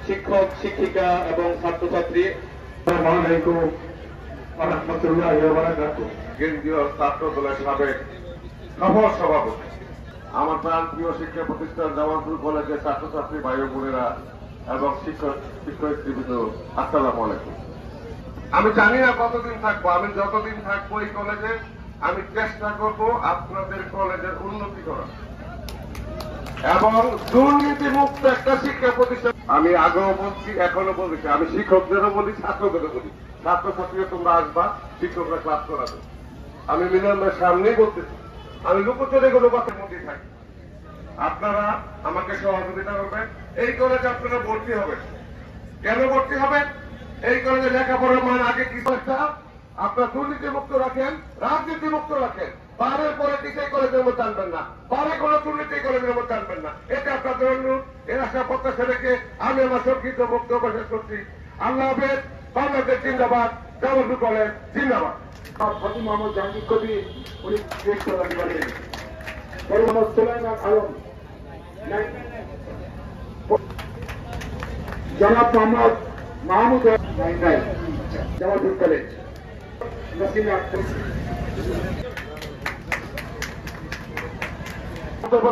শিক্ষক শিক্ষিকা এবং ছাত্রছাত্রী, কেন্দ্রীয় ছাত্র দলের সাবেক সফল সভাপতি, আমার প্রাণ প্রিয় শিক্ষা প্রতিষ্ঠান জামালপুর কলেজের ছাত্রছাত্রী ভাই বোনেরা এবং শিক্ষক শিক্ষয়িত্রীবৃন্দ, আসসালামু আলাইকুম। আমি জানি না কতদিন থাকবো, আমি যতদিন থাকবো এই কলেজে আমি চেষ্টা করব আপনাদের কলেজের উন্নতি করা এবং দুর্নীতি মুক্ত একটা শিক্ষা প্রতিষ্ঠান। আমি আগেও বলছি, এখনো বলছি, আমি শিক্ষকদেরও বলি, ছাত্রদেরও বলি, ছাত্রছাত্রীরা তোমরা আসবা, শিক্ষকরা ক্লাস করাবে। আমি মিলনের সামনেই বলতেছি, আমি লুকোচুরি কোনো কথার মধ্যে থাকি। আপনারা আমাকে সহযোগিতা করবেন। এই কলেজে আপনারা ভর্তি হবেন। কেন ভর্তি হবেন? এই কলেজে লেখাপড়ার মান আগে কি একটা আপনার দুর্নীতি মুক্ত রাখেন, রাজনীতি মুক্ত রাখেন। পারের পলিটিক্স এই কলেজের মধ্যে আনবেন না, পারে কোনো দুর্নীতি কলেজের মধ্যে আনবেন না। এটা আপনাদের অনুরোধ। এর আশা প্রত্যাশা রেখে আমি আমার সংক্ষিপ্ত বক্তব্য শেষ করছি। আল্লাহ হাফেজ। বাংলাদেশ জিন্দাবাদ, জামালপুর কলেজ জিন্দাবাদ। ফাতি মোহাম্মদ জাহাঙ্গীর কবির উনি মোহাম্মদ সুলাইমান আলম, জনাব মোহাম্মদ মাহমুদ জামালপুর কলেজ,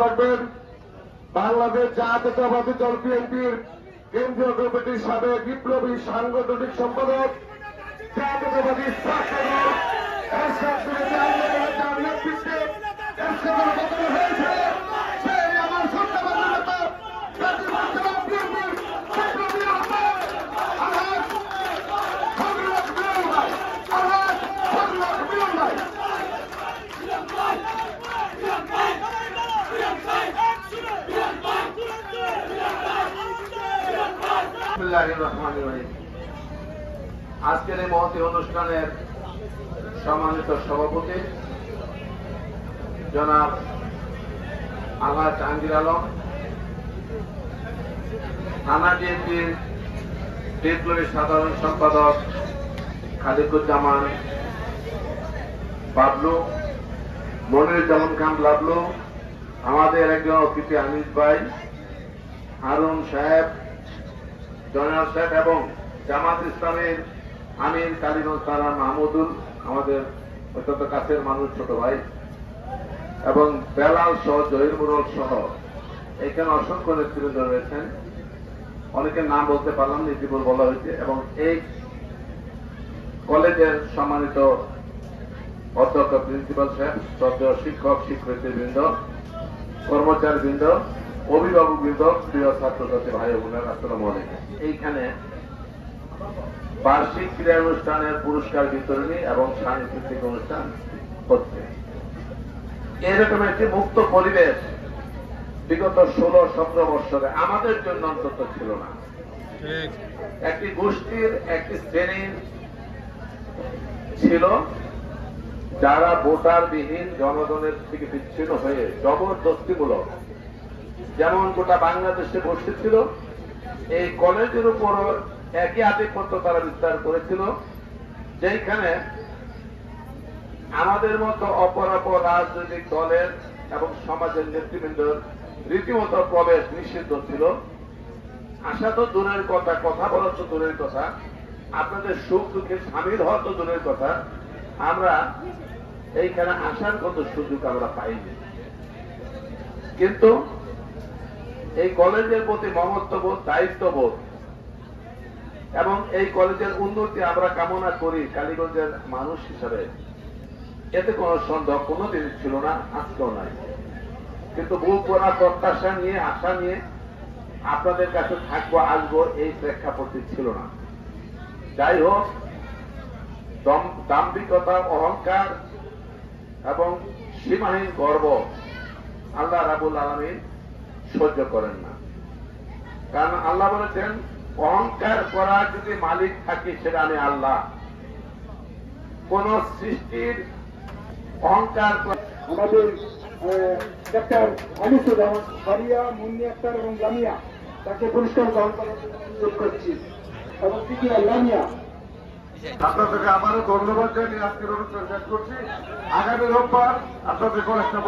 রাখবেন বাংলাদেশ জাতীয়তাবাদী দল বিএনপির কেন্দ্রীয় কমিটির সাবেক বিপ্লবী সাংগঠনিক সম্পাদক, জাতীয়তাবাদী ছাত্র আজকের এই মহতী অনুষ্ঠানের সম্মানিত সভাপতি জনাব আলহাজ জাহাঙ্গীর আলম, থানা বিএনপির বিপ্লবী সাধারণ সম্পাদক খালিকুজ্জামান বাবলু, মনিরুজ্জামান খান বাবলু, আমাদের একজন অতিথি আনিস ভাই, হারুন সাহেব, জয়নাল সাহেব এবং জামাত ইসলামের আমির কালীগঞ্জ থানার মাহমুদুল, আমাদের অত্যন্ত কাছের মানুষ, ছোট ভাই, এবং বেলাল সহ জহির মুরল সহ এখানে অসংখ্য নেতৃবৃন্দ রয়েছেন। অনেকের নাম বলতে পারলাম না, ইতিপূর্বে বলা হয়েছে। এবং এই কলেজের সম্মানিত অধ্যক্ষ প্রিন্সিপাল সাহেব, শ্রদ্ধেয় শিক্ষক শিক্ষয়িত্রীবৃন্দ, কর্মচারীবৃন্দ, অভিভাবকবৃন্দ, প্রিয় ছাত্রছাত্রী ভাই বোনেরা, আসসালামু আলাইকুম। এইখানে বার্ষিক ক্রীড়া অনুষ্ঠানের পুরস্কার বিতরণী এবং সাংস্কৃতিক অনুষ্ঠান হচ্ছে। এরকম একটি মুক্ত পরিবেশ বিগত 16-17 বছরে আমাদের জন্য অন্তত ছিল না। একটি গোষ্ঠীর, একটি শ্রেণীর ছিল যারা ভোটারবিহীন জনগণের থেকে বিচ্ছিন্ন হয়ে জবরদস্তিমূলক, যেমন গোটা বাংলাদেশে বসেছিল, এই কলেজের উপর একই আধিপত্য তারা বিস্তার করেছিল, যেখানে আমাদের মতো অপরাপর রাজনৈতিক দলের এবং সমাজের নেতৃবৃন্দের রীতিমতো প্রবেশ নিষিদ্ধ ছিল। আসা তো দূরের কথা, কথা বলা তো দূরের কথা, আপনাদের সুখ দুঃখে সামিল হওয়া তো দূরের কথা, আমরা এইখানে আসার কত সুযোগ আমরা পাইনি। কিন্তু এই কলেজের প্রতি মমত্ববোধ, দায়িত্ববোধ এবং এই কলেজের উন্নতি আমরা কামনা করি কালীগঞ্জের মানুষ হিসাবে, এতে কোন সন্দেহ কোনদিন ছিল না, আজকেও নাই। কিন্তু বুক ভরা প্রত্যাশা নিয়ে, আশা নিয়ে আপনাদের কাছে থাকবো, আসবো, এই প্রেক্ষাপটে ছিল না। যাই হোক, দাম্ভিকতা, অহংকার এবং সীমাহীন গর্ব আল্লাহ রাব্বুল আলামিন সহ্য করেন না। কারণ আল্লাহ বলেছেন, অহংকার করার যদি মালিক থাকি সেটা আমি আল্লাহ। কোন সৃষ্টির অহংকার আমাদের ডাক্তার আনিসুজ্জামান ফারিয়া, মুন্নি আক্তার এবং লামিয়া, তাকে পুরস্কার গ্রহণ করার জন্য অনুরোধ করছি, এবং তৃতীয় লামিয়া। আপনাদেরকে আবারও ধন্যবাদ জানিয়ে আজকের অনুষ্ঠান শেষ করছি। আগামী রোববার আপনাদের কলেজটা